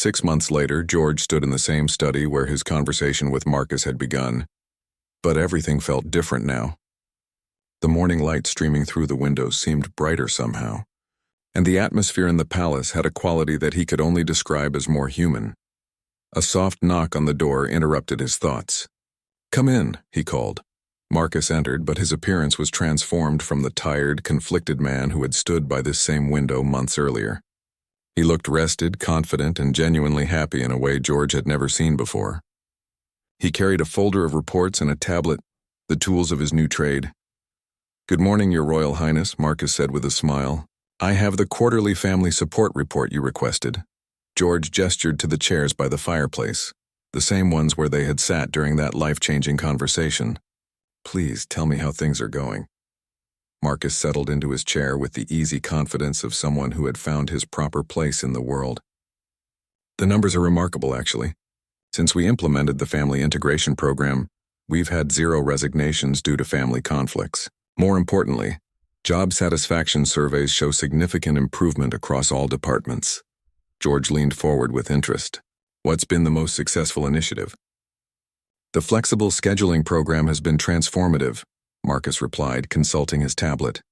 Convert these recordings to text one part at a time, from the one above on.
6 months later, George stood in the same study where his conversation with Marcus had begun. But everything felt different now. The morning light streaming through the windows seemed brighter somehow, and the atmosphere in the palace had a quality that he could only describe as more human. A soft knock on the door interrupted his thoughts. "Come in," he called. Marcus entered, but his appearance was transformed from the tired, conflicted man who had stood by this same window months earlier. He looked rested, confident, and genuinely happy in a way George had never seen before. He carried a folder of reports and a tablet, the tools of his new trade. "Good morning, Your Royal Highness," Marcus said with a smile. "I have the quarterly family support report you requested." George gestured to the chairs by the fireplace, the same ones where they had sat during that life-changing conversation. "Please tell me how things are going." Marcus settled into his chair with the easy confidence of someone who had found his proper place in the world. "The numbers are remarkable, actually. Since we implemented the family integration program, we've had 0 resignations due to family conflicts. More importantly, job satisfaction surveys show significant improvement across all departments." George leaned forward with interest. "What's been the most successful initiative?" "The flexible scheduling program has been transformative," Marcus replied, consulting his tablet.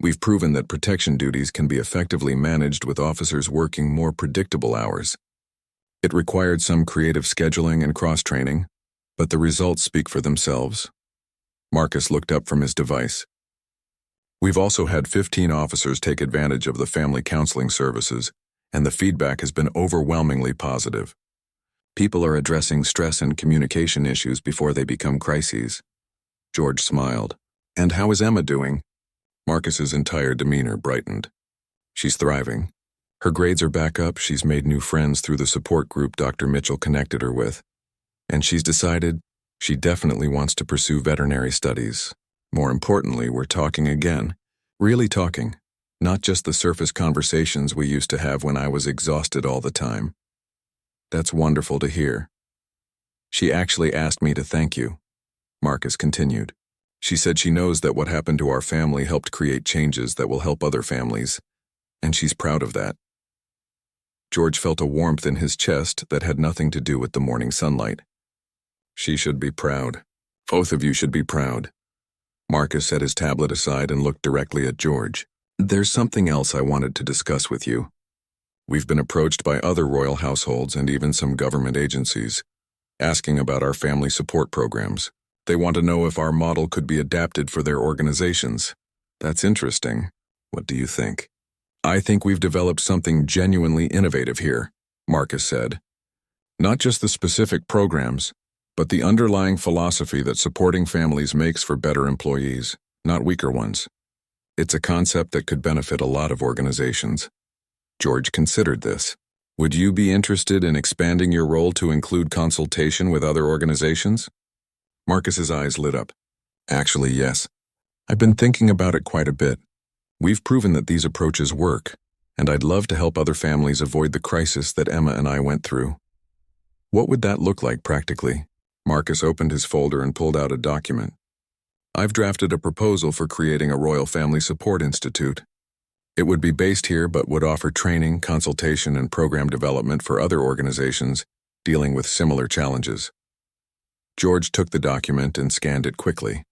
"We've proven that protection duties can be effectively managed with officers working more predictable hours. It required some creative scheduling and cross-training, but the results speak for themselves." Marcus looked up from his device. "We've also had 15 officers take advantage of the family counseling services, and the feedback has been overwhelmingly positive. People are addressing stress and communication issues before they become crises." George smiled. "And how is Emma doing?" Marcus's entire demeanor brightened. "She's thriving. Her grades are back up, she's made new friends through the support group Dr. Mitchell connected her with, and she's decided she definitely wants to pursue veterinary studies. More importantly, we're talking again. Really talking. Not just the surface conversations we used to have when I was exhausted all the time." "That's wonderful to hear." "She actually asked me to thank you," Marcus continued. "She said she knows that what happened to our family helped create changes that will help other families, and she's proud of that." George felt a warmth in his chest that had nothing to do with the morning sunlight. "She should be proud. Both of you should be proud." Marcus set his tablet aside and looked directly at George. "There's something else I wanted to discuss with you. We've been approached by other royal households and even some government agencies, asking about our family support programs. They want to know if our model could be adapted for their organizations. That's interesting. What do you think?" "I think we've developed something genuinely innovative here," Marcus said. "Not just the specific programs, but the underlying philosophy that supporting families makes for better employees, not weaker ones. It's a concept that could benefit a lot of organizations." George considered this. "Would you be interested in expanding your role to include consultation with other organizations?" Marcus's eyes lit up. "Actually, yes. I've been thinking about it quite a bit. We've proven that these approaches work, and I'd love to help other families avoid the crisis that Emma and I went through." "What would that look like practically?" Marcus opened his folder and pulled out a document. "I've drafted a proposal for creating a Royal Family Support Institute. It would be based here but would offer training, consultation, and program development for other organizations dealing with similar challenges." George took the document and scanned it quickly.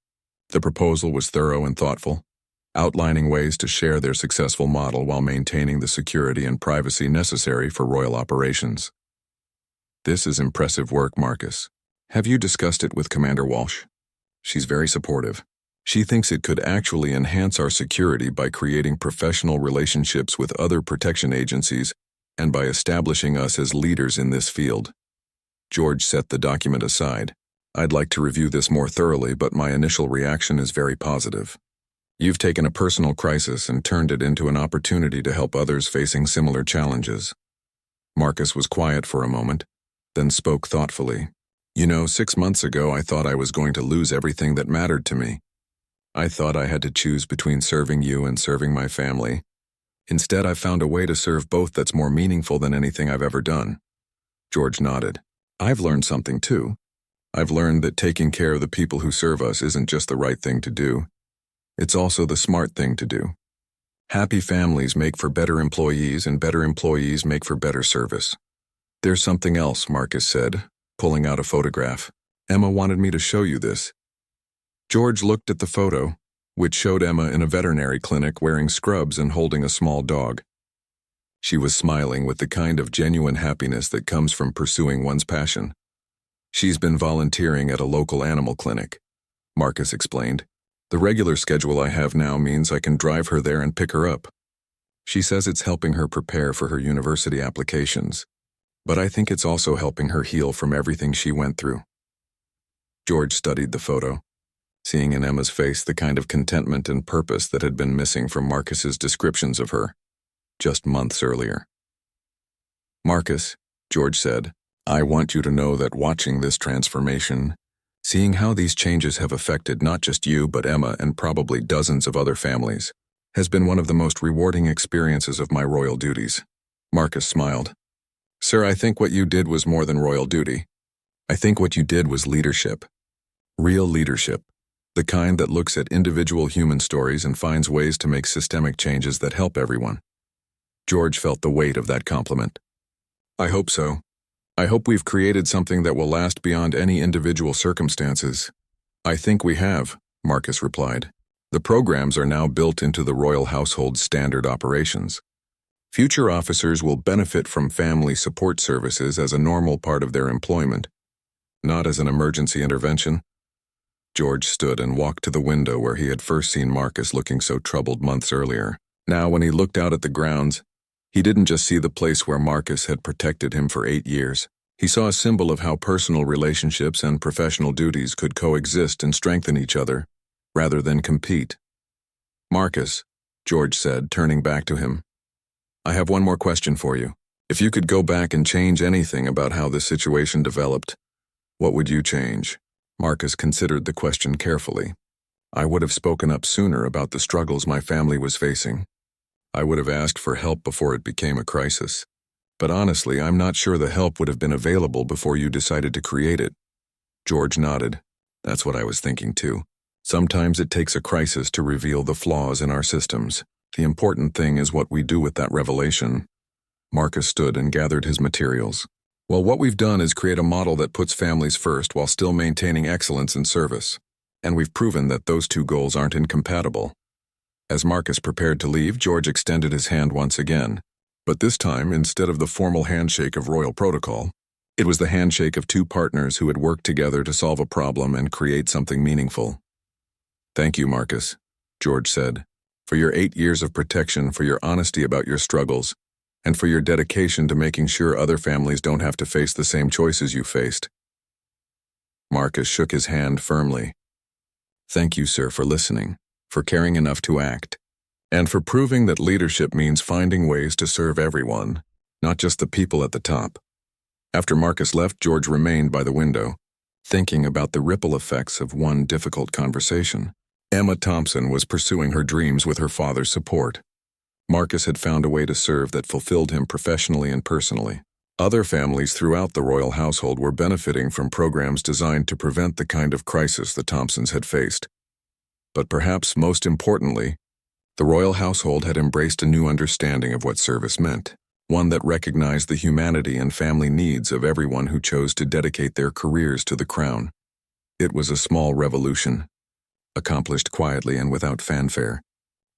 The proposal was thorough and thoughtful, outlining ways to share their successful model while maintaining the security and privacy necessary for royal operations. "This is impressive work, Marcus. Have you discussed it with Commander Walsh?" "She's very supportive. She thinks it could actually enhance our security by creating professional relationships with other protection agencies and by establishing us as leaders in this field." George set the document aside. "I'd like to review this more thoroughly, but my initial reaction is very positive. You've taken a personal crisis and turned it into an opportunity to help others facing similar challenges." Marcus was quiet for a moment, then spoke thoughtfully. 6 months ago I thought I was going to lose everything that mattered to me. I thought I had to choose between serving you and serving my family. Instead, I've found a way to serve both that's more meaningful than anything I've ever done." George nodded. "I've learned something too. I've learned that taking care of the people who serve us isn't just the right thing to do. It's also the smart thing to do. Happy families make for better employees, and better employees make for better service. There's something else, Marcus said, pulling out a photograph. Emma wanted me to show you this. George looked at the photo, which showed Emma in a veterinary clinic wearing scrubs and holding a small dog. She was smiling with the kind of genuine happiness that comes from pursuing one's passion. She's been volunteering at a local animal clinic, Marcus explained. The regular schedule I have now means I can drive her there and pick her up. She says it's helping her prepare for her university applications, but I think it's also helping her heal from everything she went through. George studied the photo, seeing in Emma's face the kind of contentment and purpose that had been missing from Marcus's descriptions of her, just months earlier. Marcus, George said, I want you to know that watching this transformation, seeing how these changes have affected not just you but Emma and probably dozens of other families, has been one of the most rewarding experiences of my royal duties. Marcus smiled. Sir, I think what you did was more than royal duty. I think what you did was leadership. Real leadership. The kind that looks at individual human stories and finds ways to make systemic changes that help everyone. George felt the weight of that compliment. I hope so. I hope we've created something that will last beyond any individual circumstances. I think we have, Marcus replied. The programs are now built into the royal household's standard operations. Future officers will benefit from family support services as a normal part of their employment, not as an emergency intervention. George stood and walked to the window where he had first seen Marcus looking so troubled months earlier. Now, when he looked out at the grounds, he didn't just see the place where Marcus had protected him for 8 years. He saw a symbol of how personal relationships and professional duties could coexist and strengthen each other, rather than compete. Marcus, George said, turning back to him, I have one more question for you. If you could go back and change anything about how this situation developed, what would you change? Marcus considered the question carefully. I would have spoken up sooner about the struggles my family was facing. I would have asked for help before it became a crisis. But honestly, I'm not sure the help would have been available before you decided to create it. George nodded. That's what I was thinking too. Sometimes it takes a crisis to reveal the flaws in our systems. The important thing is what we do with that revelation. Marcus stood and gathered his materials. Well, what we've done is create a model that puts families first while still maintaining excellence in service. And we've proven that those two goals aren't incompatible. As Marcus prepared to leave, George extended his hand once again. But this time, instead of the formal handshake of royal protocol, it was the handshake of two partners who had worked together to solve a problem and create something meaningful. Thank you, Marcus, George said, for your 8 years of protection, for your honesty about your struggles, and for your dedication to making sure other families don't have to face the same choices you faced. Marcus shook his hand firmly. Thank you, sir, for listening, for caring enough to act, and for proving that leadership means finding ways to serve everyone, not just the people at the top. After Marcus left, George remained by the window, thinking about the ripple effects of one difficult conversation. Emma Thompson was pursuing her dreams with her father's support. Marcus had found a way to serve that fulfilled him professionally and personally. Other families throughout the royal household were benefiting from programs designed to prevent the kind of crisis the Thompsons had faced. But perhaps most importantly, the royal household had embraced a new understanding of what service meant, one that recognized the humanity and family needs of everyone who chose to dedicate their careers to the crown. It was a small revolution, accomplished quietly and without fanfare,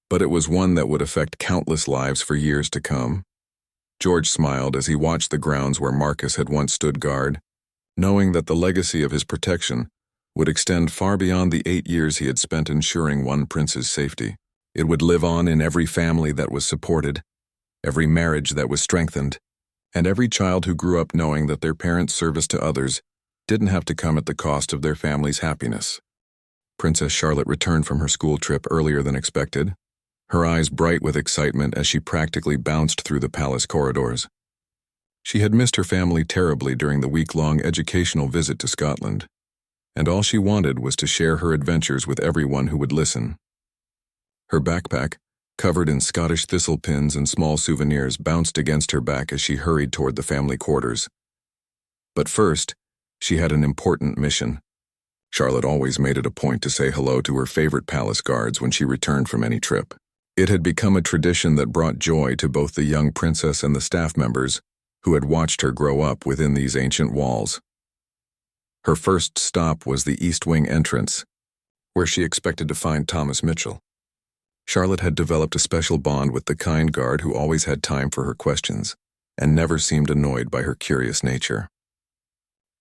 but it was one that would affect countless lives for years to come. George smiled as he watched the grounds where Marcus had once stood guard, knowing that the legacy of his protection would extend far beyond the 8 years he had spent ensuring one prince's safety. It would live on in every family that was supported, every marriage that was strengthened, and every child who grew up knowing that their parents' service to others didn't have to come at the cost of their family's happiness. Princess Charlotte returned from her school trip earlier than expected, her eyes bright with excitement as she practically bounced through the palace corridors. She had missed her family terribly during the week-long educational visit to Scotland, and all she wanted was to share her adventures with everyone who would listen. Her backpack, covered in Scottish thistle pins and small souvenirs, bounced against her back as she hurried toward the family quarters. But first, she had an important mission. Charlotte always made it a point to say hello to her favorite palace guards when she returned from any trip. It had become a tradition that brought joy to both the young princess and the staff members, who had watched her grow up within these ancient walls. Her first stop was the East Wing entrance, where she expected to find Thomas Mitchell. Charlotte had developed a special bond with the kind guard who always had time for her questions and never seemed annoyed by her curious nature.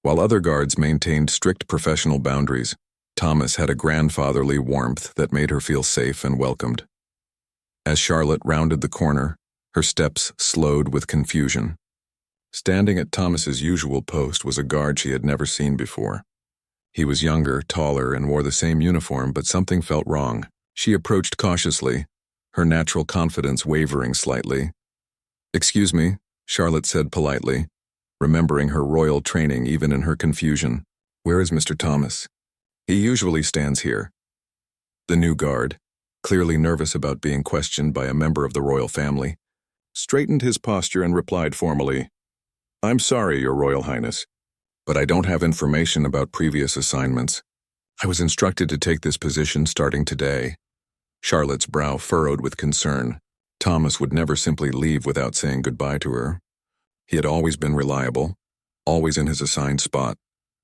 While other guards maintained strict professional boundaries, Thomas had a grandfatherly warmth that made her feel safe and welcomed. As Charlotte rounded the corner, her steps slowed with confusion. Standing at Thomas's usual post was a guard she had never seen before. He was younger, taller, and wore the same uniform, but something felt wrong. She approached cautiously, her natural confidence wavering slightly. "Excuse me," Charlotte said politely, remembering her royal training even in her confusion. "Where is Mr. Thomas?" "He usually stands here." The new guard, clearly nervous about being questioned by a member of the royal family, straightened his posture and replied formally, "I'm sorry, Your Royal Highness, but I don't have information about previous assignments. I was instructed to take this position starting today." Charlotte's brow furrowed with concern. Thomas would never simply leave without saying goodbye to her. He had always been reliable, always in his assigned spot,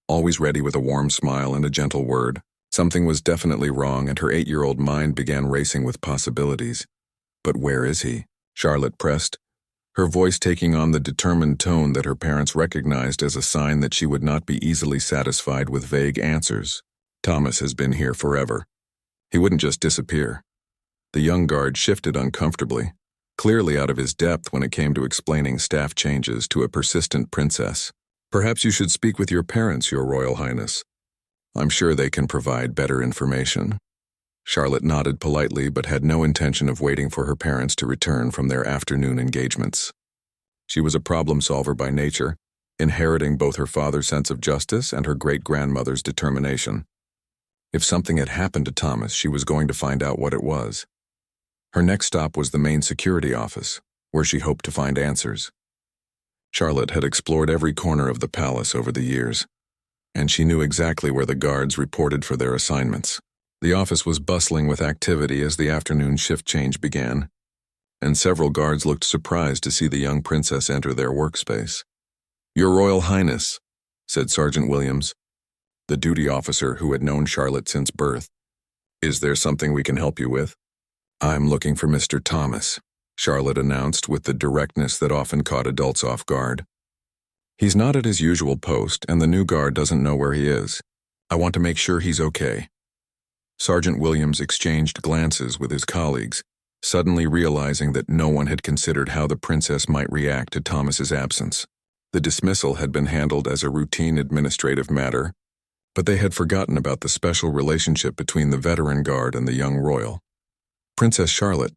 always ready with a warm smile and a gentle word. Something was definitely wrong, and her 8-year-old mind began racing with possibilities. "But where is he?" Charlotte pressed, her voice taking on the determined tone that her parents recognized as a sign that she would not be easily satisfied with vague answers. "Thomas has been here forever. He wouldn't just disappear." The young guard shifted uncomfortably, clearly out of his depth when it came to explaining staff changes to a persistent princess. "Perhaps you should speak with your parents, Your Royal Highness. I'm sure they can provide better information." Charlotte nodded politely but had no intention of waiting for her parents to return from their afternoon engagements. She was a problem solver by nature, inheriting both her father's sense of justice and her great-grandmother's determination. If something had happened to Thomas, she was going to find out what it was. Her next stop was the main security office, where she hoped to find answers. Charlotte had explored every corner of the palace over the years, and she knew exactly where the guards reported for their assignments. The office was bustling with activity as the afternoon shift change began, and several guards looked surprised to see the young princess enter their workspace. "Your Royal Highness," said Sergeant Williams, the duty officer who had known Charlotte since birth. "Is there something we can help you with?" "I'm looking for Mr. Thomas," Charlotte announced with the directness that often caught adults off guard. "He's not at his usual post, and the new guard doesn't know where he is. I want to make sure he's okay." Sergeant Williams exchanged glances with his colleagues, suddenly realizing that no one had considered how the princess might react to Thomas's absence. The dismissal had been handled as a routine administrative matter, but they had forgotten about the special relationship between the veteran guard and the young royal. "Princess Charlotte,"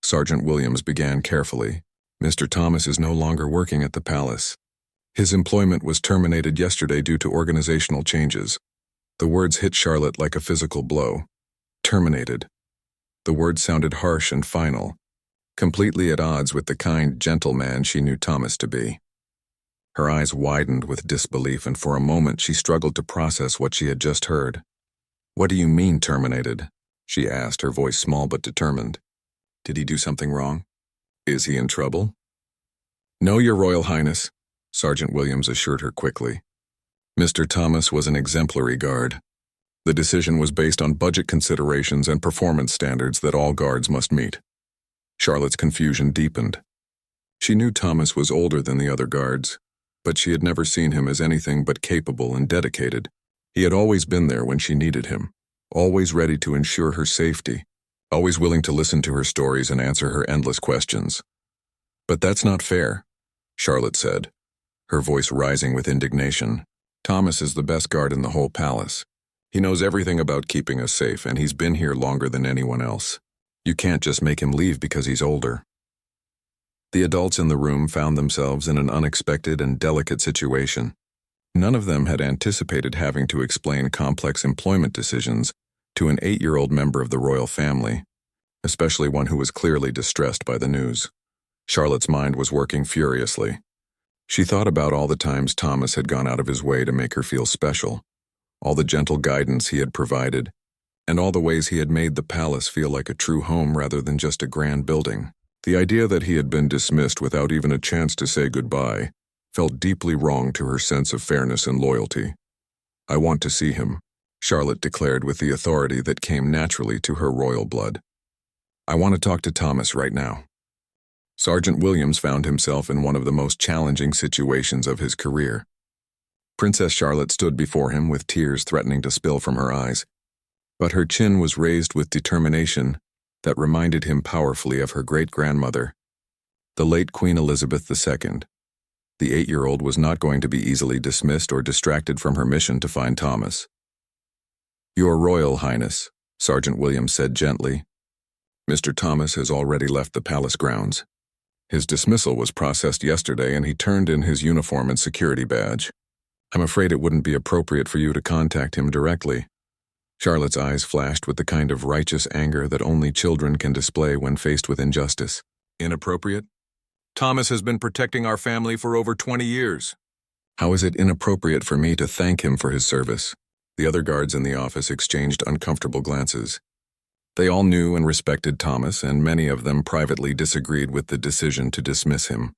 Sergeant Williams began carefully, "Mr. Thomas is no longer working at the palace. His employment was terminated yesterday due to organizational changes." The words hit Charlotte like a physical blow. Terminated. The word sounded harsh and final, completely at odds with the kind, gentle man she knew Thomas to be. Her eyes widened with disbelief, and for a moment she struggled to process what she had just heard. "What do you mean, terminated?" she asked, her voice small but determined. "Did he do something wrong? Is he in trouble?" "No, Your Royal Highness," Sergeant Williams assured her quickly. Mr. Thomas was an exemplary guard. The decision was based on budget considerations and performance standards that all guards must meet. Charlotte's confusion deepened. She knew Thomas was older than the other guards, but she had never seen him as anything but capable and dedicated. He had always been there when she needed him, always ready to ensure her safety, always willing to listen to her stories and answer her endless questions. "But that's not fair," Charlotte said, her voice rising with indignation. "Thomas is the best guard in the whole palace. He knows everything about keeping us safe, and he's been here longer than anyone else. You can't just make him leave because he's older." The adults in the room found themselves in an unexpected and delicate situation. None of them had anticipated having to explain complex employment decisions to an 8-year-old member of the royal family, especially one who was clearly distressed by the news. Charlotte's mind was working furiously. She thought about all the times Thomas had gone out of his way to make her feel special, all the gentle guidance he had provided, and all the ways he had made the palace feel like a true home rather than just a grand building. The idea that he had been dismissed without even a chance to say goodbye felt deeply wrong to her sense of fairness and loyalty. "I want to see him," Charlotte declared with the authority that came naturally to her royal blood. "I want to talk to Thomas right now." Sergeant Williams found himself in one of the most challenging situations of his career. Princess Charlotte stood before him with tears threatening to spill from her eyes, but her chin was raised with determination that reminded him powerfully of her great-grandmother, the late Queen Elizabeth II. The 8-year-old was not going to be easily dismissed or distracted from her mission to find Thomas. "Your Royal Highness," Sergeant Williams said gently, "Mr. Thomas has already left the palace grounds. His dismissal was processed yesterday and he turned in his uniform and security badge. I'm afraid it wouldn't be appropriate for you to contact him directly." Charlotte's eyes flashed with the kind of righteous anger that only children can display when faced with injustice. "Inappropriate? Thomas has been protecting our family for over 20 years. How is it inappropriate for me to thank him for his service?" The other guards in the office exchanged uncomfortable glances. They all knew and respected Thomas, and many of them privately disagreed with the decision to dismiss him.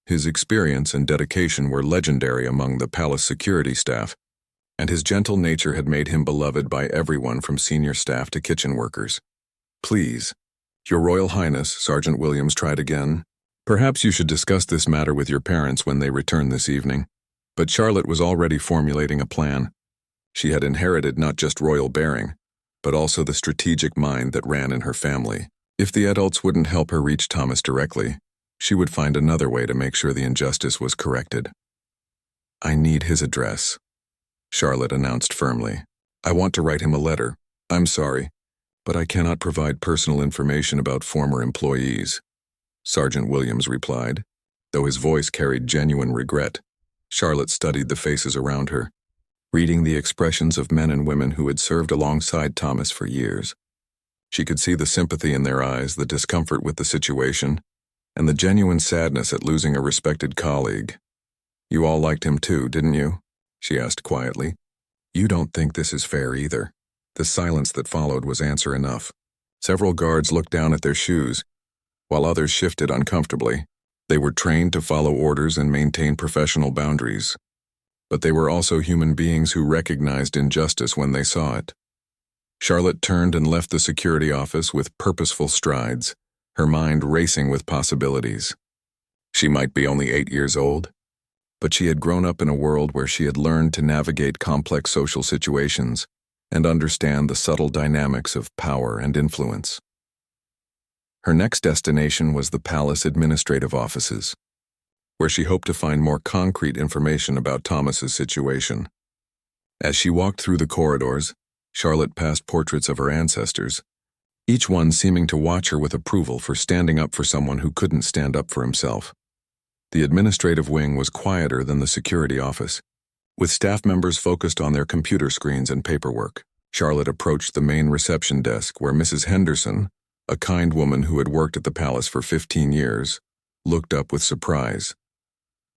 His experience and dedication were legendary among the palace security staff, and his gentle nature had made him beloved by everyone from senior staff to kitchen workers. "Please, Your Royal Highness," Sergeant Williams tried again, "perhaps you should discuss this matter with your parents when they return this evening." But Charlotte was already formulating a plan. She had inherited not just royal bearing, but also the strategic mind that ran in her family. If the adults wouldn't help her reach Thomas directly, she would find another way to make sure the injustice was corrected. "I need his address," Charlotte announced firmly. "I want to write him a letter. I'm sorry, but I cannot provide personal information about former employees," Sergeant Williams replied, though his voice carried genuine regret. Charlotte studied the faces around her, reading the expressions of men and women who had served alongside Thomas for years. She could see the sympathy in their eyes, the discomfort with the situation, and the genuine sadness at losing a respected colleague. "You all liked him too, didn't you?" she asked quietly. "You don't think this is fair either." The silence that followed was answer enough. Several guards looked down at their shoes, while others shifted uncomfortably. They were trained to follow orders and maintain professional boundaries, but they were also human beings who recognized injustice when they saw it. Charlotte turned and left the security office with purposeful strides, her mind racing with possibilities. She might be only 8 years old, but she had grown up in a world where she had learned to navigate complex social situations and understand the subtle dynamics of power and influence. Her next destination was the palace administrative offices, where she hoped to find more concrete information about Thomas's situation. As she walked through the corridors, Charlotte passed portraits of her ancestors, each one seeming to watch her with approval for standing up for someone who couldn't stand up for himself. The administrative wing was quieter than the security office, with staff members focused on their computer screens and paperwork. Charlotte approached the main reception desk where Mrs. Henderson, a kind woman who had worked at the palace for 15 years, looked up with surprise.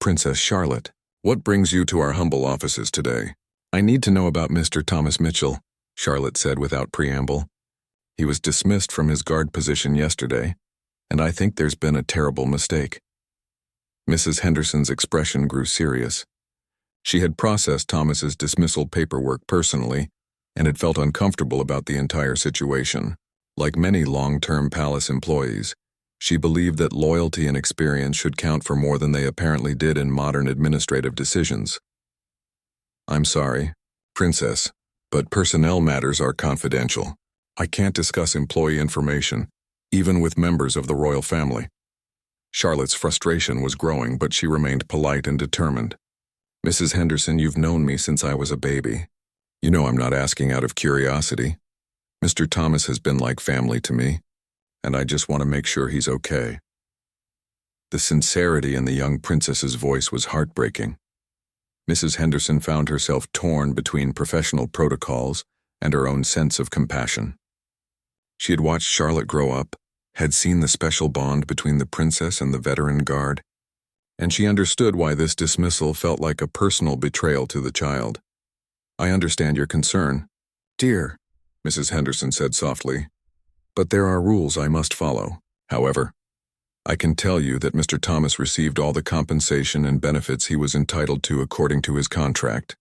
"Princess Charlotte, what brings you to our humble offices today?" "I need to know about Mr. Thomas Mitchell," Charlotte said without preamble. "He was dismissed from his guard position yesterday, and I think there's been a terrible mistake." Mrs. Henderson's expression grew serious. She had processed Thomas's dismissal paperwork personally and had felt uncomfortable about the entire situation. Like many long-term palace employees, she believed that loyalty and experience should count for more than they apparently did in modern administrative decisions. "I'm sorry, Princess, but personnel matters are confidential. I can't discuss employee information, even with members of the royal family." Charlotte's frustration was growing, but she remained polite and determined. "Mrs. Henderson, you've known me since I was a baby. You know I'm not asking out of curiosity. Mr. Thomas has been like family to me, and I just want to make sure he's okay." The sincerity in the young princess's voice was heartbreaking. Mrs. Henderson found herself torn between professional protocols and her own sense of compassion. She had watched Charlotte grow up, had seen the special bond between the princess and the veteran guard, and she understood why this dismissal felt like a personal betrayal to the child. "I understand your concern, dear," Mrs. Henderson said softly, "but there are rules I must follow. However, I can tell you that Mr. Thomas received all the compensation and benefits he was entitled to according to his contract.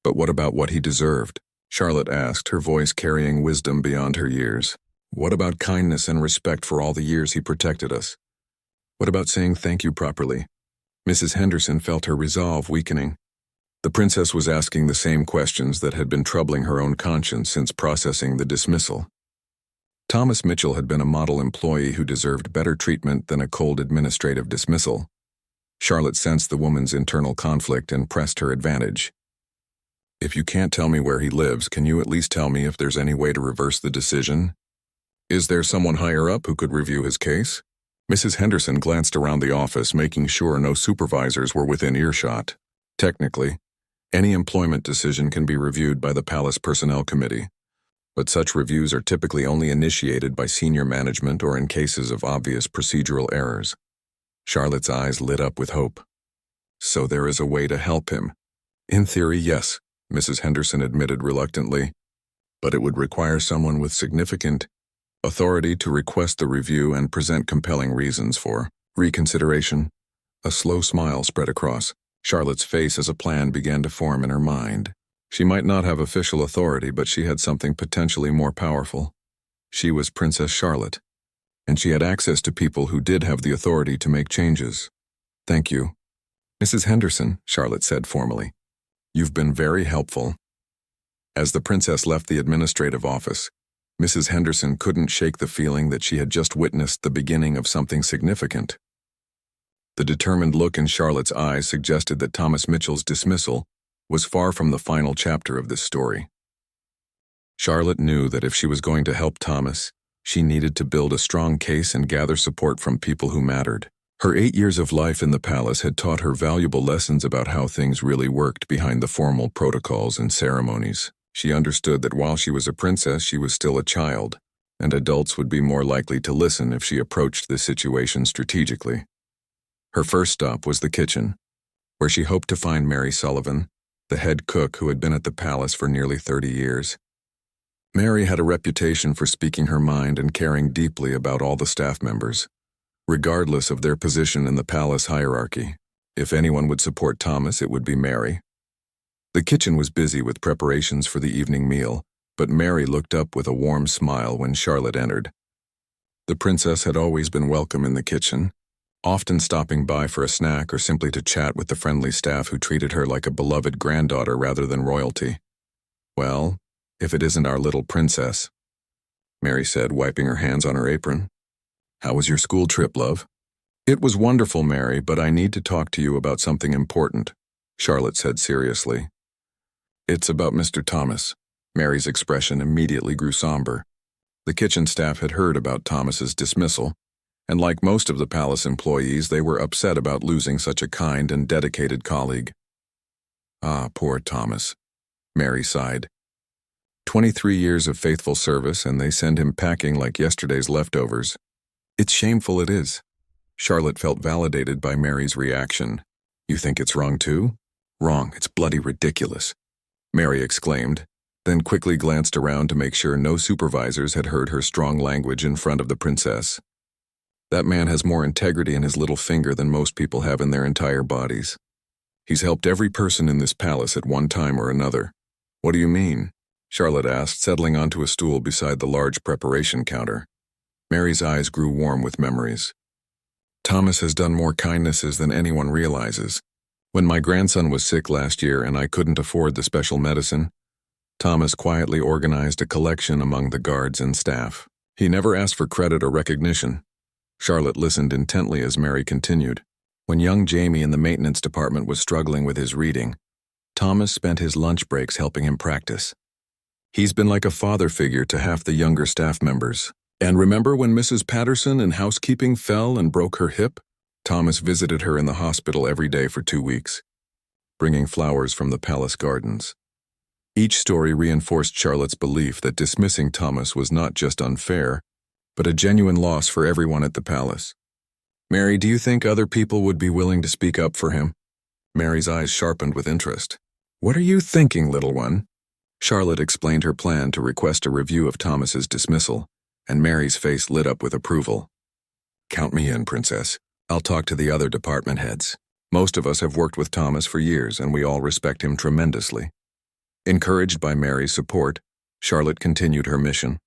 But what about what he deserved? Charlotte asked, her voice carrying wisdom beyond her years. What about kindness and respect for all the years he protected us? What about saying thank you properly? Mrs. Henderson felt her resolve weakening. The princess was asking the same questions that had been troubling her own conscience since processing the dismissal. Thomas Mitchell had been a model employee who deserved better treatment than a cold administrative dismissal. Charlotte sensed the woman's internal conflict and pressed her advantage. If you can't tell me where he lives, can you at least tell me if there's any way to reverse the decision? Is there someone higher up who could review his case? Mrs. Henderson glanced around the office, making sure no supervisors were within earshot. Technically, any employment decision can be reviewed by the Palace Personnel Committee, but such reviews are typically only initiated by senior management or in cases of obvious procedural errors. Charlotte's eyes lit up with hope. So there is a way to help him. In theory, yes, Mrs. Henderson admitted reluctantly, but it would require someone with significant authority to request the review and present compelling reasons for reconsideration. A slow smile spread across Charlotte's face as a plan began to form in her mind. She might not have official authority, but she had something potentially more powerful. She was Princess Charlotte, and she had access to people who did have the authority to make changes. Thank you, Mrs. Henderson, Charlotte said formally. You've been very helpful. As the princess left the administrative office, Mrs. Henderson couldn't shake the feeling that she had just witnessed the beginning of something significant. The determined look in Charlotte's eyes suggested that Thomas Mitchell's dismissal was far from the final chapter of this story. Charlotte knew that if she was going to help Thomas, she needed to build a strong case and gather support from people who mattered. Her 8 years of life in the palace had taught her valuable lessons about how things really worked behind the formal protocols and ceremonies. She understood that while she was a princess, she was still a child, and adults would be more likely to listen if she approached the situation strategically. Her first stop was the kitchen, where she hoped to find Mary Sullivan, the head cook who had been at the palace for nearly 30 years. Mary had a reputation for speaking her mind and caring deeply about all the staff members, regardless of their position in the palace hierarchy. If anyone would support Thomas, it would be Mary. The kitchen was busy with preparations for the evening meal, but Mary looked up with a warm smile when Charlotte entered. The princess had always been welcome in the kitchen, often stopping by for a snack or simply to chat with the friendly staff who treated her like a beloved granddaughter rather than royalty. Well, if it isn't our little princess, Mary said, wiping her hands on her apron. How was your school trip, love? It was wonderful, Mary, but I need to talk to you about something important, Charlotte said seriously. It's about Mr. Thomas. Mary's expression immediately grew somber. The kitchen staff had heard about Thomas's dismissal, and like most of the palace employees, they were upset about losing such a kind and dedicated colleague. Ah, poor Thomas, Mary sighed. 23 years of faithful service, and they send him packing like yesterday's leftovers. It's shameful, it is. Charlotte felt validated by Mary's reaction. You think it's wrong too? Wrong, it's bloody ridiculous, Mary exclaimed, then quickly glanced around to make sure no supervisors had heard her strong language in front of the princess. That man has more integrity in his little finger than most people have in their entire bodies. He's helped every person in this palace at one time or another. What do you mean? Charlotte asked, settling onto a stool beside the large preparation counter. Mary's eyes grew warm with memories. Thomas has done more kindnesses than anyone realizes. When my grandson was sick last year and I couldn't afford the special medicine, Thomas quietly organized a collection among the guards and staff. He never asked for credit or recognition. Charlotte listened intently as Mary continued. When young Jamie in the maintenance department was struggling with his reading, Thomas spent his lunch breaks helping him practice. He's been like a father figure to half the younger staff members. And remember when Mrs. Patterson in housekeeping fell and broke her hip? Thomas visited her in the hospital every day for 2 weeks, bringing flowers from the palace gardens. Each story reinforced Charlotte's belief that dismissing Thomas was not just unfair, but a genuine loss for everyone at the palace. Mary, do you think other people would be willing to speak up for him? Mary's eyes sharpened with interest. What are you thinking, little one? Charlotte explained her plan to request a review of Thomas's dismissal, and Mary's face lit up with approval. Count me in, Princess. I'll talk to the other department heads. Most of us have worked with Thomas for years, and we all respect him tremendously. Encouraged by Mary's support, Charlotte continued her mission.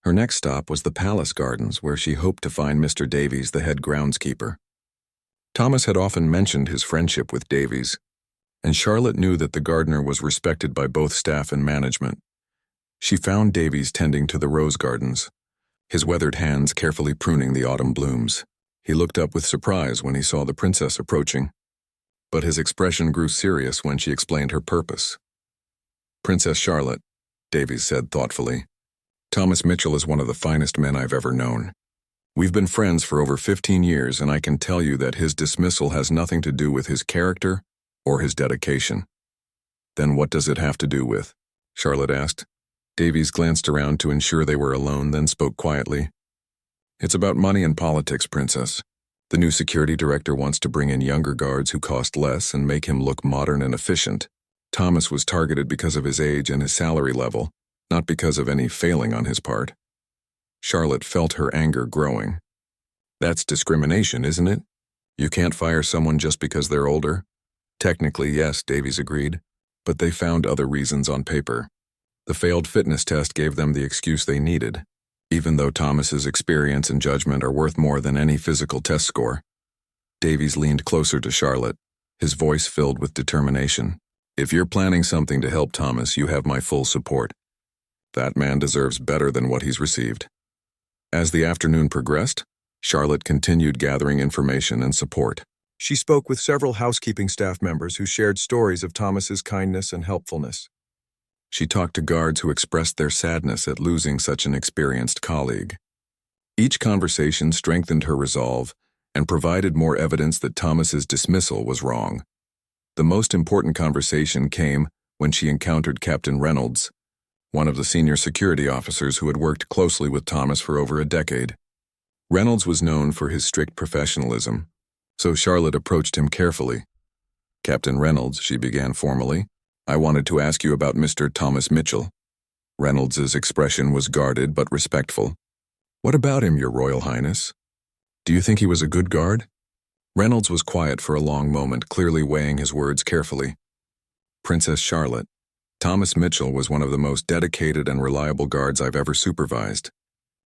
Her next stop was the Palace Gardens, where she hoped to find Mr. Davies, the head groundskeeper. Thomas had often mentioned his friendship with Davies, and Charlotte knew that the gardener was respected by both staff and management. She found Davies tending to the rose gardens, his weathered hands carefully pruning the autumn blooms. He looked up with surprise when he saw the princess approaching, but his expression grew serious when she explained her purpose. "Princess Charlotte," Davies said thoughtfully, "Thomas Mitchell is one of the finest men I've ever known. We've been friends for over 15 years, and I can tell you that his dismissal has nothing to do with his character or his dedication." "Then what does it have to do with?" Charlotte asked. Davies glanced around to ensure they were alone, then spoke quietly. "It's about money and politics, Princess. The new security director wants to bring in younger guards who cost less and make him look modern and efficient. Thomas was targeted because of his age and his salary level, not because of any failing on his part." Charlotte felt her anger growing. "That's discrimination, isn't it? You can't fire someone just because they're older?" "Technically, yes," Davies agreed, "but they found other reasons on paper. The failed fitness test gave them the excuse they needed, even though Thomas's experience and judgment are worth more than any physical test score." Davies leaned closer to Charlotte, his voice filled with determination. "If you're planning something to help Thomas, you have my full support. That man deserves better than what he's received." As the afternoon progressed, Charlotte continued gathering information and support. She spoke with several housekeeping staff members who shared stories of Thomas's kindness and helpfulness. She talked to guards who expressed their sadness at losing such an experienced colleague. Each conversation strengthened her resolve and provided more evidence that Thomas's dismissal was wrong. The most important conversation came when she encountered Captain Reynolds, one of the senior security officers who had worked closely with Thomas for over a decade. Reynolds was known for his strict professionalism, so Charlotte approached him carefully. "Captain Reynolds," she began formally, "I wanted to ask you about Mr. Thomas Mitchell." Reynolds's expression was guarded but respectful. "What about him, Your Royal Highness? Do you think he was a good guard?" Reynolds was quiet for a long moment, clearly weighing his words carefully. "Princess Charlotte, Thomas Mitchell was one of the most dedicated and reliable guards I've ever supervised.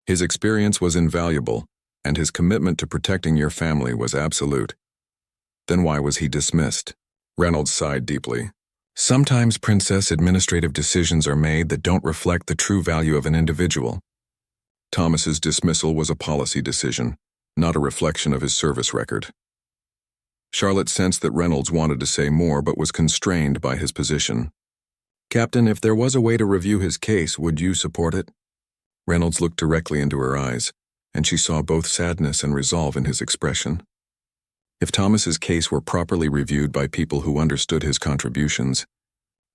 His experience was invaluable, and his commitment to protecting your family was absolute." "Then why was he dismissed?" Reynolds sighed deeply. "Sometimes, Princess, administrative decisions are made that don't reflect the true value of an individual. Thomas's dismissal was a policy decision, not a reflection of his service record." Charlotte sensed that Reynolds wanted to say more but was constrained by his position. "Captain, if there was a way to review his case, would you support it?" Reynolds looked directly into her eyes, and she saw both sadness and resolve in his expression. "If Thomas's case were properly reviewed by people who understood his contributions,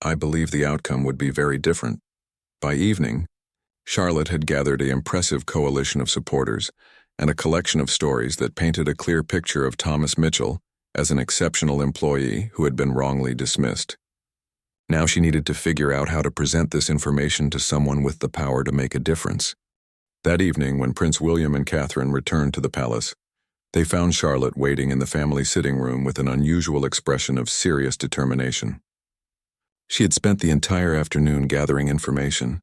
I believe the outcome would be very different." By evening, Charlotte had gathered an impressive coalition of supporters and a collection of stories that painted a clear picture of Thomas Mitchell as an exceptional employee who had been wrongly dismissed. Now she needed to figure out how to present this information to someone with the power to make a difference. That evening, when Prince William and Catherine returned to the palace, they found Charlotte waiting in the family sitting room with an unusual expression of serious determination. She had spent the entire afternoon gathering information,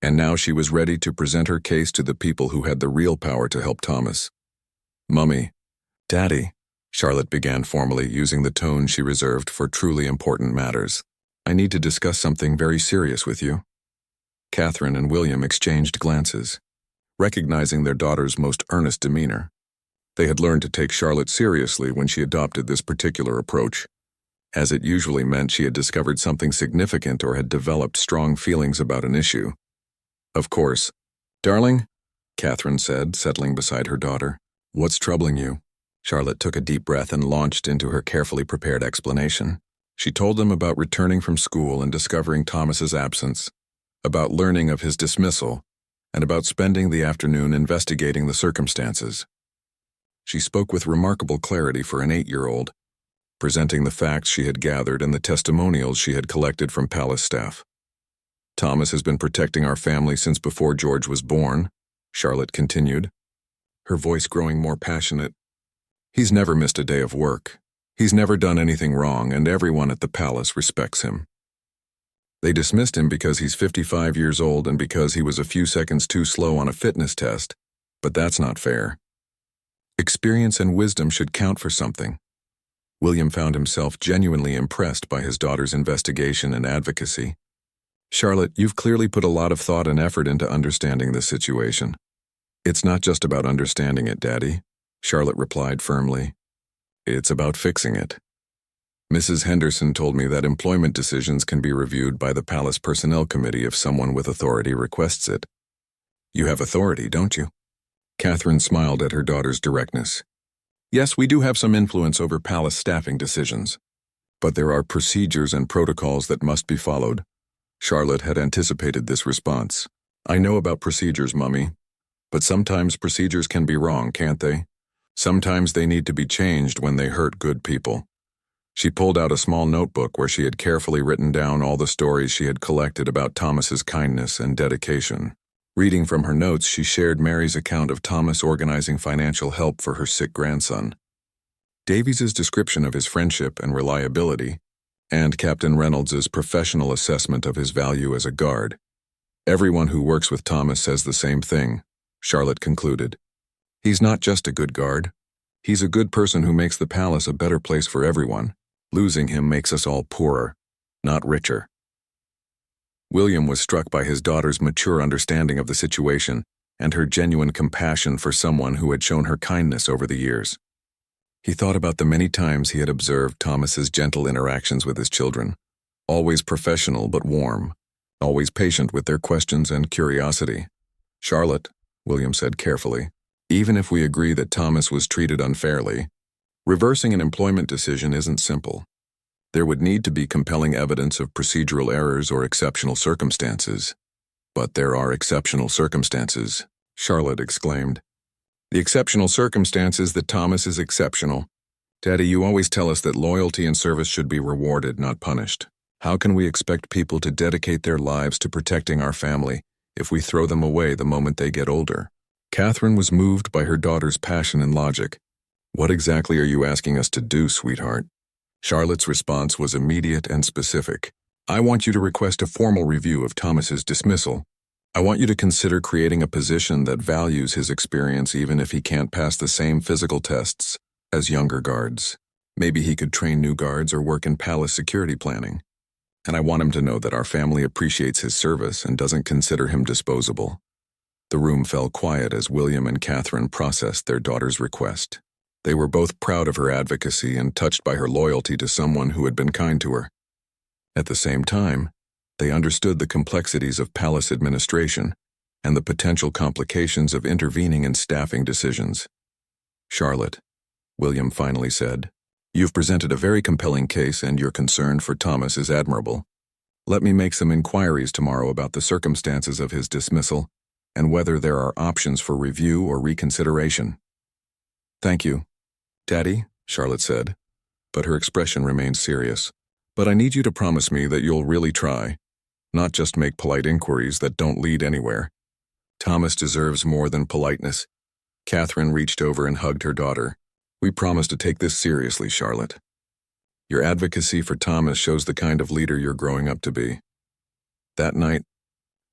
and now she was ready to present her case to the people who had the real power to help Thomas. "Mummy, Daddy," Charlotte began formally, using the tone she reserved for truly important matters, "I need to discuss something very serious with you." Catherine and William exchanged glances, recognizing their daughter's most earnest demeanor. They had learned to take Charlotte seriously when she adopted this particular approach, as it usually meant she had discovered something significant or had developed strong feelings about an issue. "Of course. Darling," Catherine said, settling beside her daughter. "What's troubling you?" Charlotte took a deep breath and launched into her carefully prepared explanation. She told them about returning from school and discovering Thomas's absence, about learning of his dismissal, and about spending the afternoon investigating the circumstances. She spoke with remarkable clarity for an 8-year-old, presenting the facts she had gathered and the testimonials she had collected from palace staff. "Thomas has been protecting our family since before George was born," Charlotte continued. her voice growing more passionate. "He's never missed a day of work. He's never done anything wrong, and everyone at the palace respects him. They dismissed him because he's 55 years old and because he was a few seconds too slow on a fitness test, but that's not fair. Experience and wisdom should count for something." William found himself genuinely impressed by his daughter's investigation and advocacy. "Charlotte, you've clearly put a lot of thought and effort into understanding this situation." "It's not just about understanding it, Daddy," Charlotte replied firmly. "It's about fixing it. Mrs. Henderson told me that employment decisions can be reviewed by the Palace Personnel Committee if someone with authority requests it." "You have authority, don't you?" Catherine smiled at her daughter's directness. "Yes, we do have some influence over palace staffing decisions. But there are procedures and protocols that must be followed." Charlotte had anticipated this response. "I know about procedures, Mummy. But sometimes procedures can be wrong, can't they? Sometimes they need to be changed when they hurt good people." She pulled out a small notebook where she had carefully written down all the stories she had collected about Thomas's kindness and dedication. Reading from her notes, she shared Mary's account of Thomas organizing financial help for her sick grandson, Davies's description of his friendship and reliability, and Captain Reynolds's professional assessment of his value as a guard. "Everyone who works with Thomas says the same thing," Charlotte concluded. "He's not just a good guard. He's a good person who makes the palace a better place for everyone. Losing him makes us all poorer, not richer." William was struck by his daughter's mature understanding of the situation and her genuine compassion for someone who had shown her kindness over the years. He thought about the many times he had observed Thomas's gentle interactions with his children, always professional but warm, always patient with their questions and curiosity. "Charlotte," William said carefully, "even if we agree that Thomas was treated unfairly, reversing an employment decision isn't simple. There would need to be compelling evidence of procedural errors or exceptional circumstances." "But there are exceptional circumstances," Charlotte exclaimed. "The exceptional circumstance is that Thomas is exceptional. Daddy, you always tell us that loyalty and service should be rewarded, not punished. How can we expect people to dedicate their lives to protecting our family if we throw them away the moment they get older?" Catherine was moved by her daughter's passion and logic. "What exactly are you asking us to do, sweetheart?" Charlotte's response was immediate and specific. "I want you to request a formal review of Thomas's dismissal. I want you to consider creating a position that values his experience even if he can't pass the same physical tests as younger guards. Maybe he could train new guards or work in palace security planning. And I want him to know that our family appreciates his service and doesn't consider him disposable." The room fell quiet as William and Catherine processed their daughter's request. They were both proud of her advocacy and touched by her loyalty to someone who had been kind to her. At the same time, they understood the complexities of palace administration and the potential complications of intervening in staffing decisions. "Charlotte," William finally said, "you've presented a very compelling case and your concern for Thomas is admirable. Let me make some inquiries tomorrow about the circumstances of his dismissal and whether there are options for review or reconsideration." "Thank you, Daddy," Charlotte said, but her expression remained serious. "But I need you to promise me that you'll really try, not just make polite inquiries that don't lead anywhere. Thomas deserves more than politeness." Catherine reached over and hugged her daughter. "We promise to take this seriously, Charlotte. Your advocacy for Thomas shows the kind of leader you're growing up to be." That night,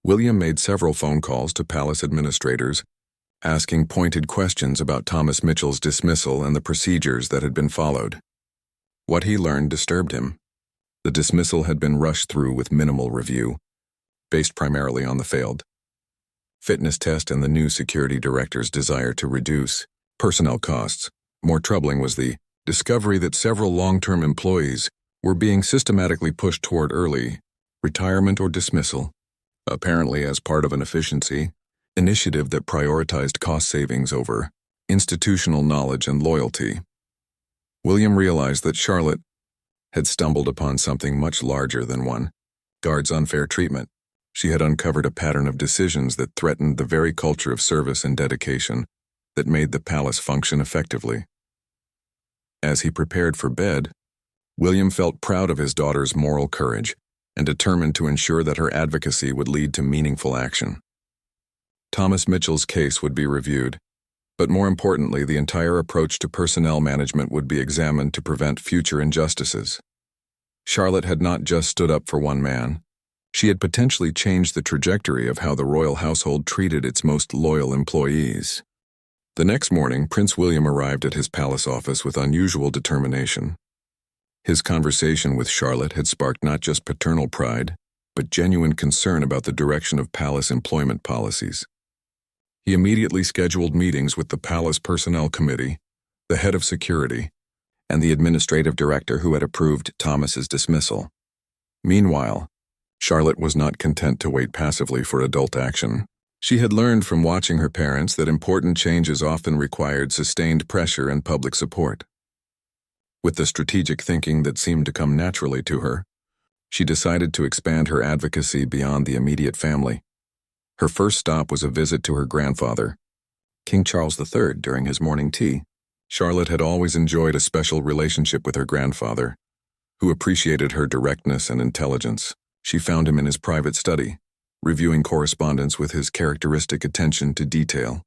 William made several phone calls to palace administrators, asking pointed questions about Thomas Mitchell's dismissal and the procedures that had been followed. What he learned disturbed him. The dismissal had been rushed through with minimal review, based primarily on the failed fitness test and the new security director's desire to reduce personnel costs. More troubling was the discovery that several long-term employees were being systematically pushed toward early retirement or dismissal, apparently as part of an efficiency initiative that prioritized cost savings over institutional knowledge and loyalty. William realized that Charlotte had stumbled upon something much larger than one guard's unfair treatment. She had uncovered a pattern of decisions that threatened the very culture of service and dedication that made the palace function effectively. As he prepared for bed, William felt proud of his daughter's moral courage and determined to ensure that her advocacy would lead to meaningful action. Thomas Mitchell's case would be reviewed, But more importantly, the entire approach to personnel management would be examined to prevent future injustices. Charlotte had not just stood up for one man. She had potentially changed the trajectory of how the royal household treated its most loyal employees. The next morning, Prince William arrived at his palace office with unusual determination. His conversation with Charlotte had sparked not just paternal pride, but genuine concern about the direction of palace employment policies. He immediately scheduled meetings with the palace personnel committee, the head of security, and the administrative director who had approved Thomas's dismissal. Meanwhile, Charlotte was not content to wait passively for adult action. She had learned from watching her parents that important changes often required sustained pressure and public support. With the strategic thinking that seemed to come naturally to her, she decided to expand her advocacy beyond the immediate family. Her first stop was a visit to her grandfather, King Charles III, during his morning tea. Charlotte had always enjoyed a special relationship with her grandfather, who appreciated her directness and intelligence. She found him in his private study, reviewing correspondence with his characteristic attention to detail.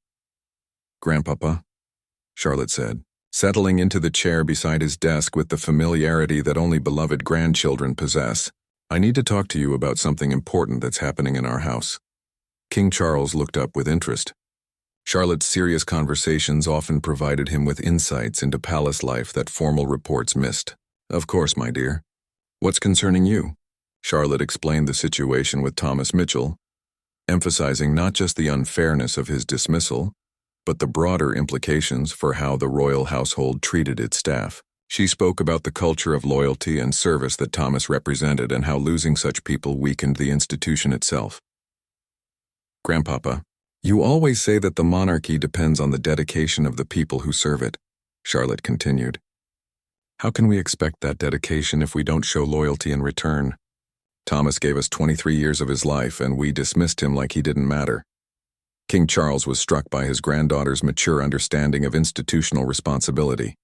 "Grandpapa," Charlotte said, settling into the chair beside his desk with the familiarity that only beloved grandchildren possess, "I need to talk to you about something important that's happening in our house." King Charles looked up with interest. Charlotte's serious conversations often provided him with insights into palace life that formal reports missed. "Of course, my dear. What's concerning you?" Charlotte explained the situation with Thomas Mitchell, emphasizing not just the unfairness of his dismissal, but the broader implications for how the royal household treated its staff. She spoke about the culture of loyalty and service that Thomas represented and how losing such people weakened the institution itself. "Grandpapa, you always say that the monarchy depends on the dedication of the people who serve it," Charlotte continued. "How can we expect that dedication if we don't show loyalty in return? Thomas gave us 23 years of his life, and we dismissed him like he didn't matter." King Charles was struck by his granddaughter's mature understanding of institutional responsibility.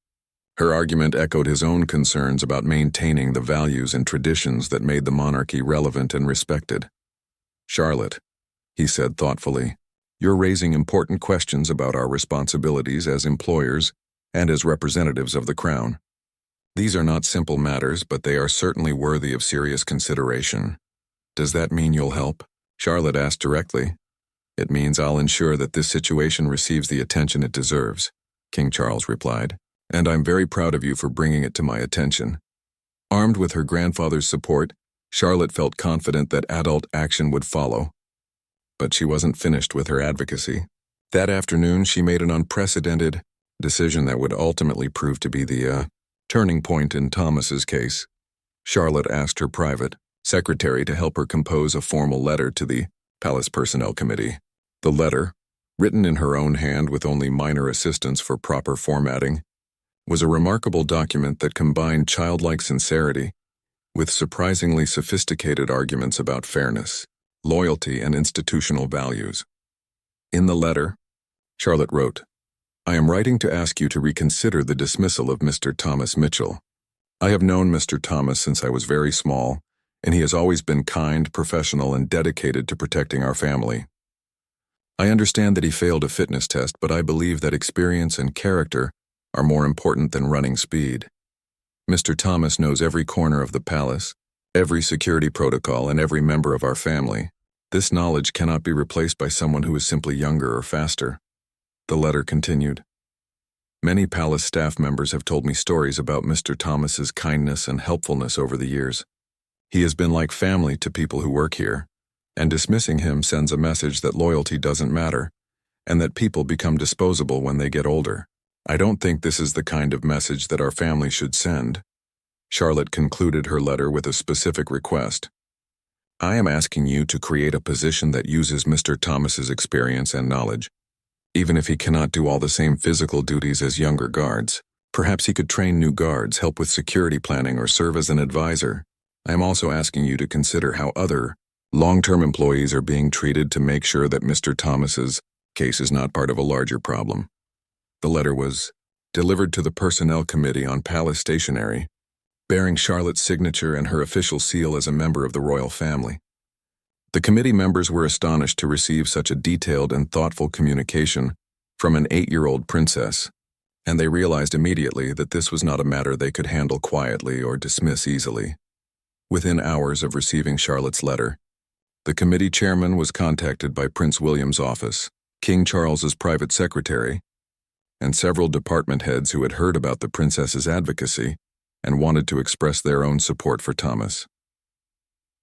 Her argument echoed his own concerns about maintaining the values and traditions that made the monarchy relevant and respected. "Charlotte," he said thoughtfully, "you're raising important questions about our responsibilities as employers and as representatives of the crown. These are not simple matters, but they are certainly worthy of serious consideration. Does that mean you'll help?" Charlotte asked directly. "It means I'll ensure that this situation receives the attention it deserves," King Charles replied, "and I'm very proud of you for bringing it to my attention." Armed with her grandfather's support, Charlotte felt confident that adult action would follow. But she wasn't finished with her advocacy. That afternoon, she made an unprecedented decision that would ultimately prove to be the turning point in Thomas's case. Charlotte asked her private secretary to help her compose a formal letter to the Palace Personnel Committee. The letter, written in her own hand with only minor assistance for proper formatting, was a remarkable document that combined childlike sincerity with surprisingly sophisticated arguments about fairness, loyalty, and institutional values. In the letter, Charlotte wrote, "I am writing to ask you to reconsider the dismissal of Mr. Thomas Mitchell. I have known Mr. Thomas since I was very small, and he has always been kind, professional, and dedicated to protecting our family. I understand that he failed a fitness test, but I believe that experience and character are more important than running speed. Mr. Thomas knows every corner of the palace, every security protocol, and every member of our family. This knowledge cannot be replaced by someone who is simply younger or faster." The letter continued. "Many palace staff members have told me stories about Mr. Thomas's kindness and helpfulness over the years. He has been like family to people who work here, and dismissing him sends a message that loyalty doesn't matter, and that people become disposable when they get older. I don't think this is the kind of message that our family should send." Charlotte concluded her letter with a specific request. "I am asking you to create a position that uses Mr. Thomas's experience and knowledge. Even if he cannot do all the same physical duties as younger guards, perhaps he could train new guards, help with security planning, or serve as an advisor. I am also asking you to consider how other long-term employees are being treated to make sure that Mr. Thomas's case is not part of a larger problem." The letter was delivered to the Personnel Committee on Palace stationery, bearing Charlotte's signature and her official seal as a member of the royal family. The committee members were astonished to receive such a detailed and thoughtful communication from an 8-year-old princess, and they realized immediately that this was not a matter they could handle quietly or dismiss easily. Within hours of receiving Charlotte's letter, the committee chairman was contacted by Prince William's office, King Charles's private secretary, and several department heads who had heard about the princess's advocacy and wanted to express their own support for Thomas.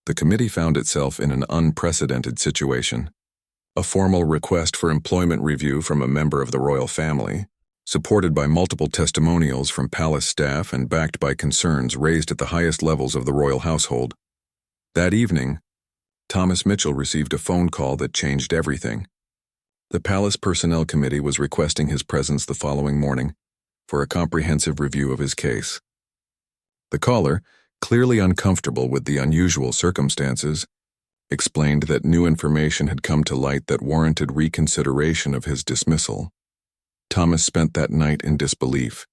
The committee found itself in an unprecedented situation. A formal request for employment review from a member of the royal family, supported by multiple testimonials from palace staff and backed by concerns raised at the highest levels of the royal household. That evening, Thomas Mitchell received a phone call that changed everything. The Palace Personnel Committee was requesting his presence the following morning for a comprehensive review of his case. The caller, clearly uncomfortable with the unusual circumstances, explained that new information had come to light that warranted reconsideration of his dismissal. Thomas spent that night in disbelief,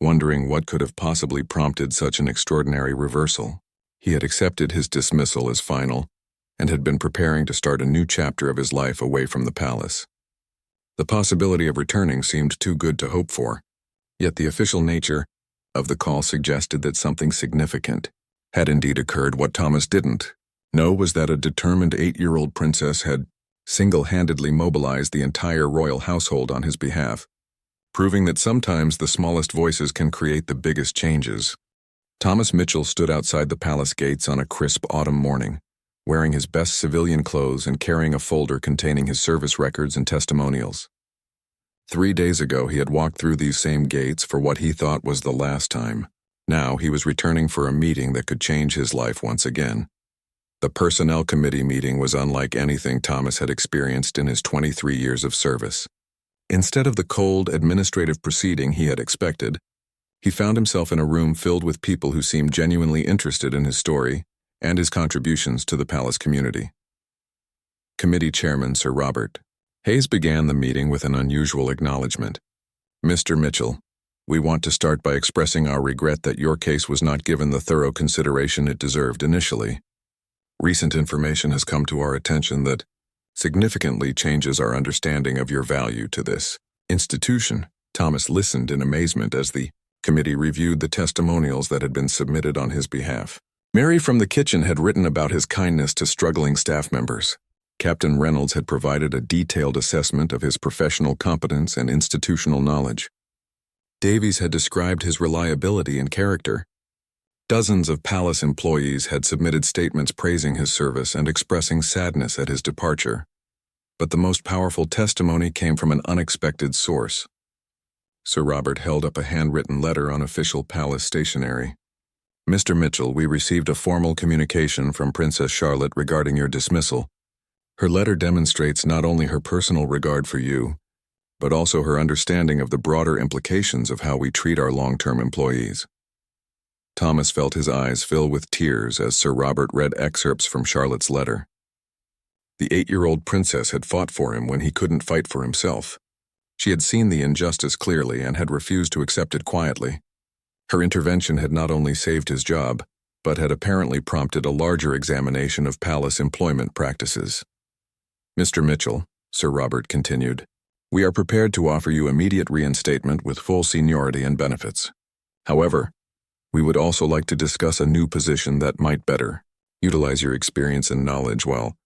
wondering what could have possibly prompted such an extraordinary reversal. He had accepted his dismissal as final and had been preparing to start a new chapter of his life away from the palace. The possibility of returning seemed too good to hope for, yet the official nature of the call suggested that something significant had indeed occurred. What Thomas didn't know was that a determined 8-year-old princess had single-handedly mobilized the entire royal household on his behalf, proving that sometimes the smallest voices can create the biggest changes. Thomas Mitchell stood outside the palace gates on a crisp autumn morning, wearing his best civilian clothes and carrying a folder containing his service records and testimonials. 3 days ago, he had walked through these same gates for what he thought was the last time. Now he was returning for a meeting that could change his life once again. The Personnel Committee meeting was unlike anything Thomas had experienced in his 23 years of service. Instead of the cold, administrative proceeding he had expected, he found himself in a room filled with people who seemed genuinely interested in his story and his contributions to the palace community. Committee Chairman Sir Robert Hayes began the meeting with an unusual acknowledgement. "Mr. Mitchell, we want to start by expressing our regret that your case was not given the thorough consideration it deserved initially. Recent information has come to our attention that significantly changes our understanding of your value to this institution." Thomas listened in amazement as the committee reviewed the testimonials that had been submitted on his behalf. Mary from the kitchen had written about his kindness to struggling staff members. Captain Reynolds had provided a detailed assessment of his professional competence and institutional knowledge. Davies had described his reliability and character. Dozens of palace employees had submitted statements praising his service and expressing sadness at his departure. But the most powerful testimony came from an unexpected source. Sir Robert held up a handwritten letter on official palace stationery. "Mr. Mitchell, we received a formal communication from Princess Charlotte regarding your dismissal. Her letter demonstrates not only her personal regard for you, but also her understanding of the broader implications of how we treat our long-term employees." Thomas felt his eyes fill with tears as Sir Robert read excerpts from Charlotte's letter. The 8-year-old princess had fought for him when he couldn't fight for himself. She had seen the injustice clearly and had refused to accept it quietly. Her intervention had not only saved his job, but had apparently prompted a larger examination of palace employment practices. "Mr. Mitchell," Sir Robert continued, "we are prepared to offer you immediate reinstatement with full seniority and benefits. However, we would also like to discuss a new position that might better utilize your experience and knowledge while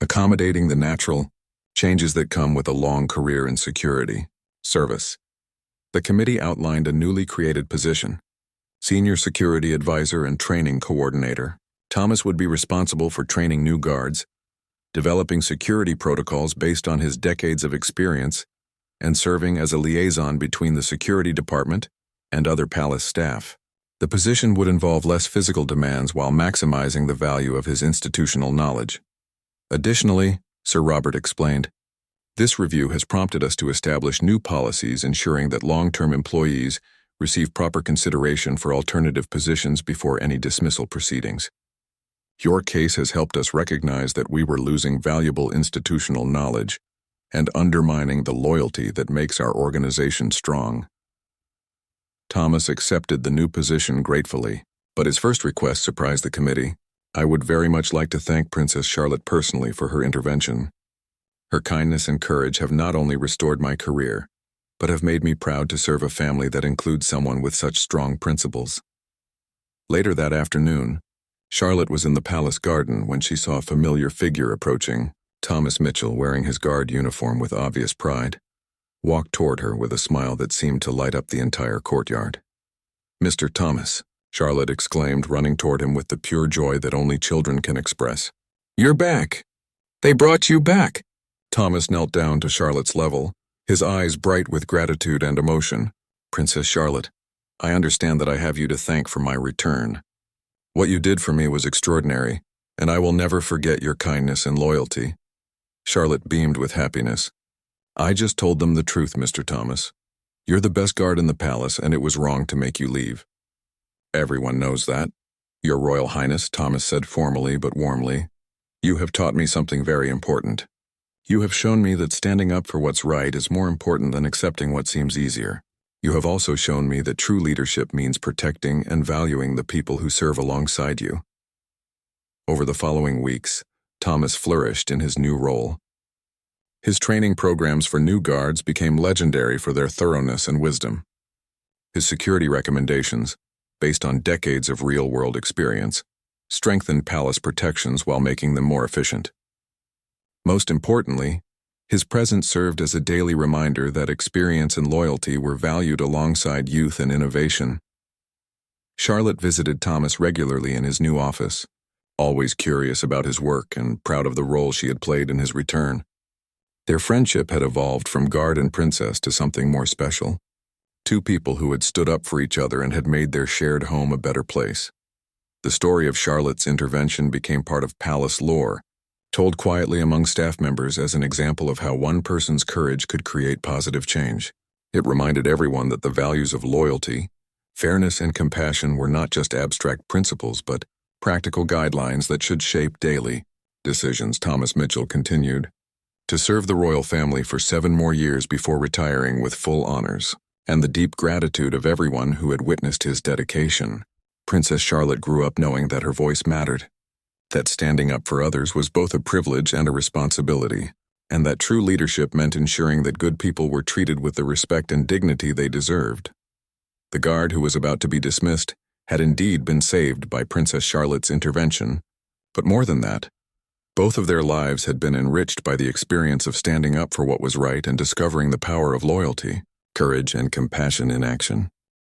accommodating the natural changes that come with a long career in security service." The committee outlined a newly created position, Senior Security Advisor and Training Coordinator. Thomas would be responsible for training new guards, developing security protocols based on his decades of experience, and serving as a liaison between the security department and other palace staff. The position would involve less physical demands while maximizing the value of his institutional knowledge. Additionally, Sir Robert explained, "This review has prompted us to establish new policies ensuring that long-term employees receive proper consideration for alternative positions before any dismissal proceedings. Your case has helped us recognize that we were losing valuable institutional knowledge and undermining the loyalty that makes our organization strong." Thomas accepted the new position gratefully, but his first request surprised the committee. "I would very much like to thank Princess Charlotte personally for her intervention. Her kindness and courage have not only restored my career, but have made me proud to serve a family that includes someone with such strong principles. Later that afternoon, Charlotte was in the palace garden when she saw a familiar figure approaching. Thomas Mitchell, wearing his guard uniform with obvious pride, walked toward her with a smile that seemed to light up the entire courtyard. "Mr. Thomas," Charlotte exclaimed, running toward him with the pure joy that only children can express. "You're back! They brought you back!" Thomas knelt down to Charlotte's level, his eyes bright with gratitude and emotion. "Princess Charlotte, I understand that I have you to thank for my return. What you did for me was extraordinary, and I will never forget your kindness and loyalty." Charlotte beamed with happiness. "I just told them the truth, Mr. Thomas. You're the best guard in the palace, and it was wrong to make you leave." "Everyone knows that, Your Royal Highness," Thomas said formally but warmly. "You have taught me something very important. You have shown me that standing up for what's right is more important than accepting what seems easier. You have also shown me that true leadership means protecting and valuing the people who serve alongside you." Over the following weeks, Thomas flourished in his new role. His training programs for new guards became legendary for their thoroughness and wisdom. His security recommendations, based on decades of real-world experience, strengthened palace protections while making them more efficient. Most importantly, his presence served as a daily reminder that experience and loyalty were valued alongside youth and innovation. Charlotte visited Thomas regularly in his new office, always curious about his work and proud of the role she had played in his return. Their friendship had evolved from guard and princess to something more special. Two people who had stood up for each other and had made their shared home a better place. The story of Charlotte's intervention became part of palace lore, told quietly among staff members as an example of how one person's courage could create positive change. It reminded everyone that the values of loyalty, fairness, and compassion were not just abstract principles but practical guidelines that should shape daily decisions. Thomas Mitchell continued to serve the royal family for 7 more years before retiring with full honors, and the deep gratitude of everyone who had witnessed his dedication. Princess Charlotte grew up knowing that her voice mattered, that standing up for others was both a privilege and a responsibility, and that true leadership meant ensuring that good people were treated with the respect and dignity they deserved. The guard who was about to be dismissed had indeed been saved by Princess Charlotte's intervention, but more than that, both of their lives had been enriched by the experience of standing up for what was right and discovering the power of loyalty, courage, and compassion in action.